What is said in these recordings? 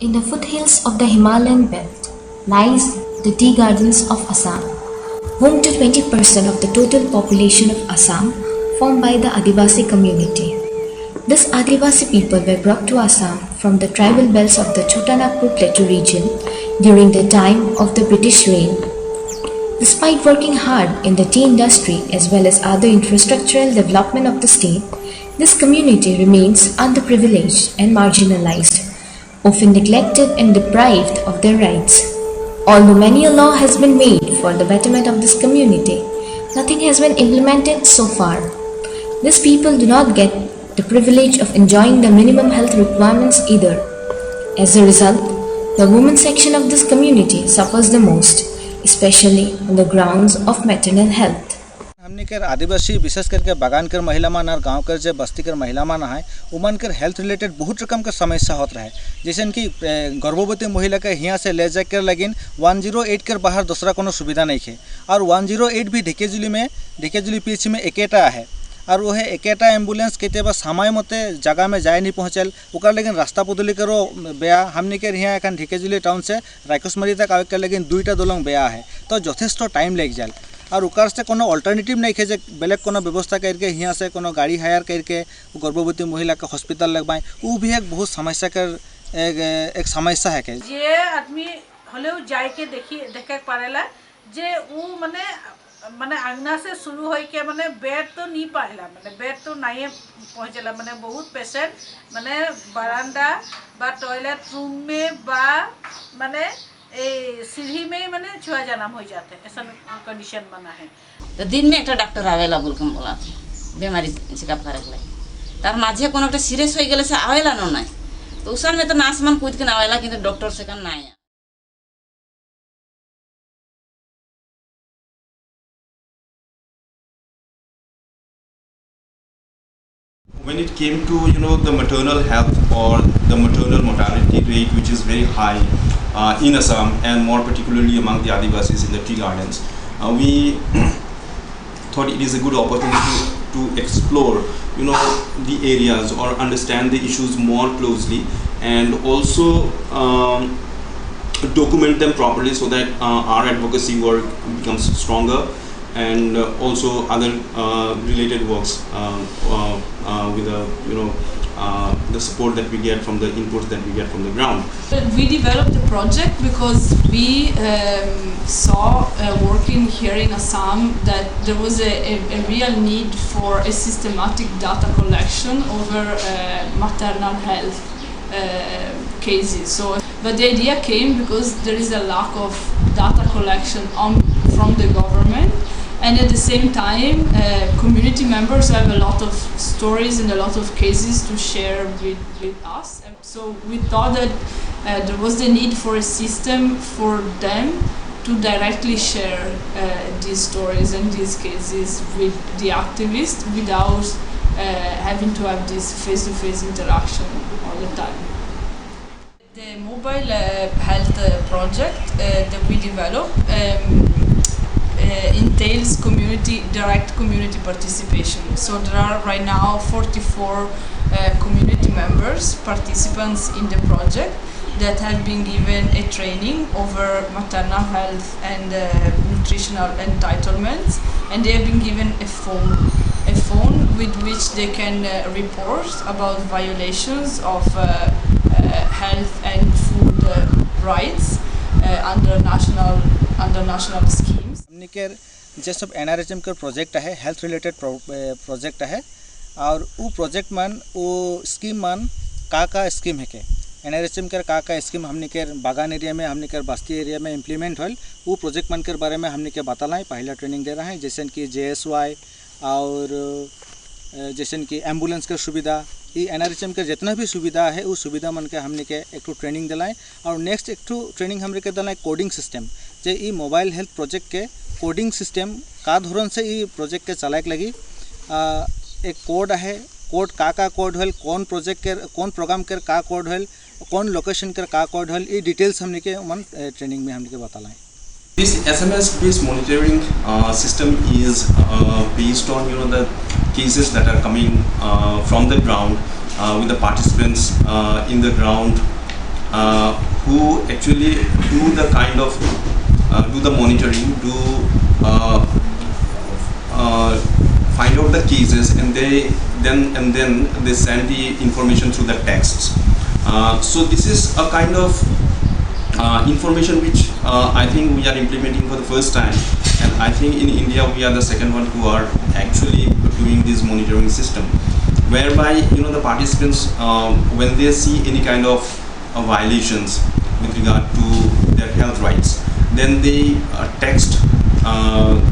In the foothills of the Himalayan belt lies the tea gardens of Assam, home to 20% of the total population of Assam, formed by the Adivasi community. These Adivasi people were brought to Assam from the tribal belts of the Chotanagpur Plateau region during the time of the British reign. Despite working hard in the tea industry as well as other infrastructural development of the state, this community remains underprivileged and marginalized, often neglected and deprived of their rights. Although many a law has been made for the betterment of this community, nothing has been implemented so far. These people do not get the privilege of enjoying the minimum health requirements either. As a result, the women section of this community suffers the most, especially on the grounds of maternal health. हमने कर आदिवासी विशेष करके बागान कर महिला मान और गाँव कर जो बस्ती कर महिला मान है उमन कर हेल्थ रिलेटेड बहुत रकम का समस्या होता है। जैसे कि गर्भवती महिला के यहाँ से ले जाकर लगिन 108 कर बाहर दूसरा कोनो सुविधा नहीं है और 108 भी ढेकेजुली पीछे में एकेटा है और वो है एकेटा एम्बुलेंस केतेबा समय मते जगह में जाए नहीं पहुँचल ओकर लेकिन रास्ता पदूली करो बेया हमने के यहाँ एखन ढेकेजुली टाउन से रायकोसमारी तक आवे कर लेकिन 2टा दलंग बेया है तो यथेष्ट टाइम लग जाए और ओकर से कोनो अल्टरनेटिव नहीं है जे बेलेग कोनो व्यवस्था करके यहाँ से कोनो गाड़ी हायर करके गर्भवती महिला के हॉस्पिटल लगवाएं वो भी एक बहुत समस्या कर एक समस्या है के जे आदमी हलेও जाय के देखे पारेला जे वो माने आंगना से शुरू होई के माने बेड तो नहीं पाइला माने बेड तो नहीं पहुंचला माने बहुत पेशेंट माने बरांडा बा टॉयलेट रूम में बा माने सीढ़ी में माने छुआ जाना हो जाते ऐसा कंडीशन बना है। तो दिन में एक डॉक्टर आवेला बोलकम बोला बीमारी चेकअप करे ला तार माझे कोनो एक सीरियस हो गेले से आवेला न नहीं तो उसन में तो नासमान कूद के आवेला किंतु डॉक्टर से कन नहीं। When it came to the maternal health or the maternal mortality rate, which is very high in Assam and more particularly among the Adivasis in the tea gardens, we thought it is a good opportunity to explore the areas or understand the issues more closely and also document them properly so that our advocacy work becomes stronger and also other related works with the support that we get from the inputs that we get from the ground. We developed the project because we saw working here in Assam that there was a real need for a systematic data collection over maternal health cases. But the idea came because there is a lack of data collection from the government. And at the same time, community members have a lot of stories and a lot of cases to share with us. So we thought that there was the need for a system for them to directly share these stories and these cases with the activists without having to have this face-to-face interaction all the time. The mobile health project that we developed entails direct community participation. So there are right now 44 community members, participants in the project that have been given a training over maternal health and nutritional entitlements, and they have been given a phone with which they can report about violations of health and food rights under national schemes. हमने के जे सब NRHM का project है health related project है और वो project मान वो स्कीम मान का स्कीम है के NRHM का स्कीम हमने के बागान एरिया में हमने के बस्ती एरिया में इम्प्लीमेंट होल वो प्रोजेक्ट मान के बारे में हमने के बताला है पहला ट्रेनिंग दे रहा है जैसे कि JSY और जैसे कि एम्बुलेंस का सुविधा ये NRHM के जितना भी सुविधा है वो सुविधा मन के हमने के एक तो ट्रेनिंग दिलाएं और नेक्स्ट एक तो ट्रेनिंग हमने के दिलाएं कोडिंग सिस्टम जे ये मोबाइल हेल्थ प्रोजेक्ट के कोडिंग सिस्टम का धोरण से ये प्रोजेक्ट के चलाए लगी एक कोड है कोड का कोड होल कौन प्रोजेक्ट के कौन प्रोग्राम कर का कोड होल कौन लोकेशन कर का कोड होल ये डिटेल्स हमने के मन ट्रेनिंग में हमने के बतालाएं। This SMS-based monitoring system is based on the cases that are coming from the ground with the participants in the ground who actually do the kind of do the monitoring, find out the cases, and then they send the information through the texts. So this is a kind of information which I think we are implementing for the first time, and I think in India we are the second one who are actually doing this monitoring system, whereby the participants when they see any kind of violations with regard to their health rights, then they text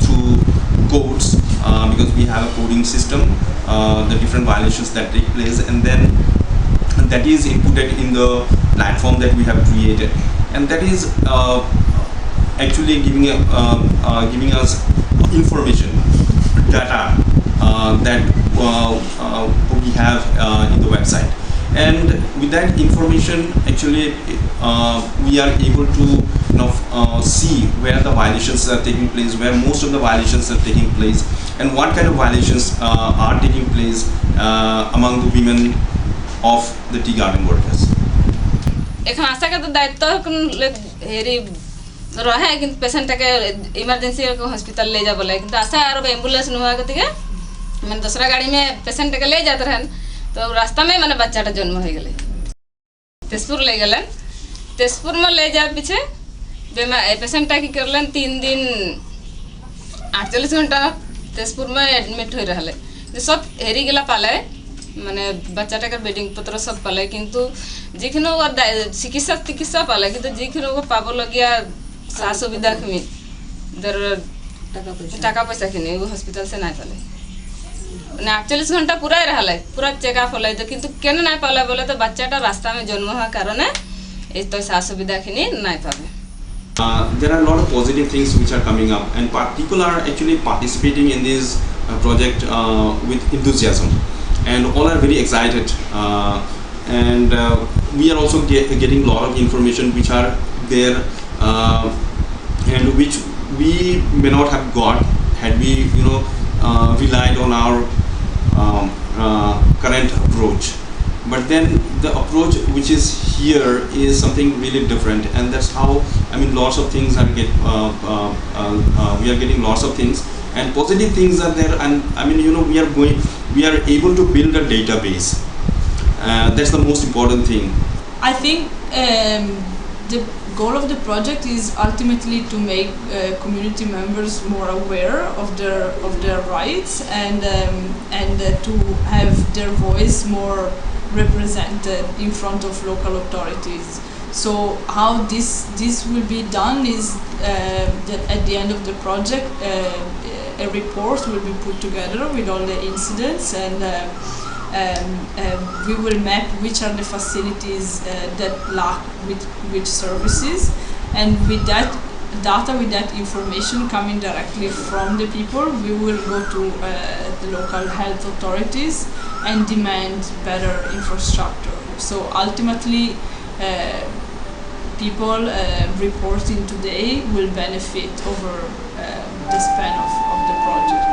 through codes, because we have a coding system, the different violations that take place, and then that is inputted in the platform that we have created, and that is actually giving us information, data that we have in the website. And with that information, actually we are able to see where the violations are taking place, where most of the violations are taking place, and what kind of violations are taking place among the women of the tea garden workers. এখন আশাকে তো দায়িত্ব হেৰি ৰহে কিন্তু পেচেণ্টটাকে emergency hospital ले जा बोले কিন্তু आशा और एम्बुलेंस नुआ गतिके मैंने दूसरा गाड़ी में पेशेंट के ले जाते रहन तो रास्ता में मैंने बच्चाटा जन्म हो गए तेजपुर ले गए तेजपुर में ले जा पीछे पेशेंटा की करलन 3 दिन 48 घंटा तेजपुर में एडमिट हो रहा है सब हेरी गला पाले माने बच्चाटा बेडिंग पत्र सब पाले किंतु जिखिनो चिकित्सा पाले किंतु जिखिनो पाबो लगिया सा सुविधा खमी दर टाका पैसा खिनी वो हॉस्पिटल से नहीं पाले ना 48 घंटा पूरा रहले पूरा चेकअप होले तो किंतु केन नहीं पाले बोले तो बच्चाटा रास्ता में जन्म हुआ कारण ए तो सा सुविधा खिनी नहीं पाबे. There are a lot of positive things which are coming up, and people are actually participating in this project with enthusiasm, and all are very excited, and we are also getting a lot of information which are there and which we may not have got had we relied on our current approach. But then the approach which is here is something really different, and that's how lots of things are we are getting lots of things, and positive things are there, and we are able to build a database. That's the most important thing. I think the goal of the project is ultimately to make community members more aware of their rights, and to have their voice more represented in front of local authorities. So how this will be done is that at the end of the project a report will be put together with all the incidents, and we will map which are the facilities that lack with which services, and with that data, with that information coming directly from the people, we will go to the local health authorities and demand better infrastructure. So ultimately people reporting today will benefit over the span of the project.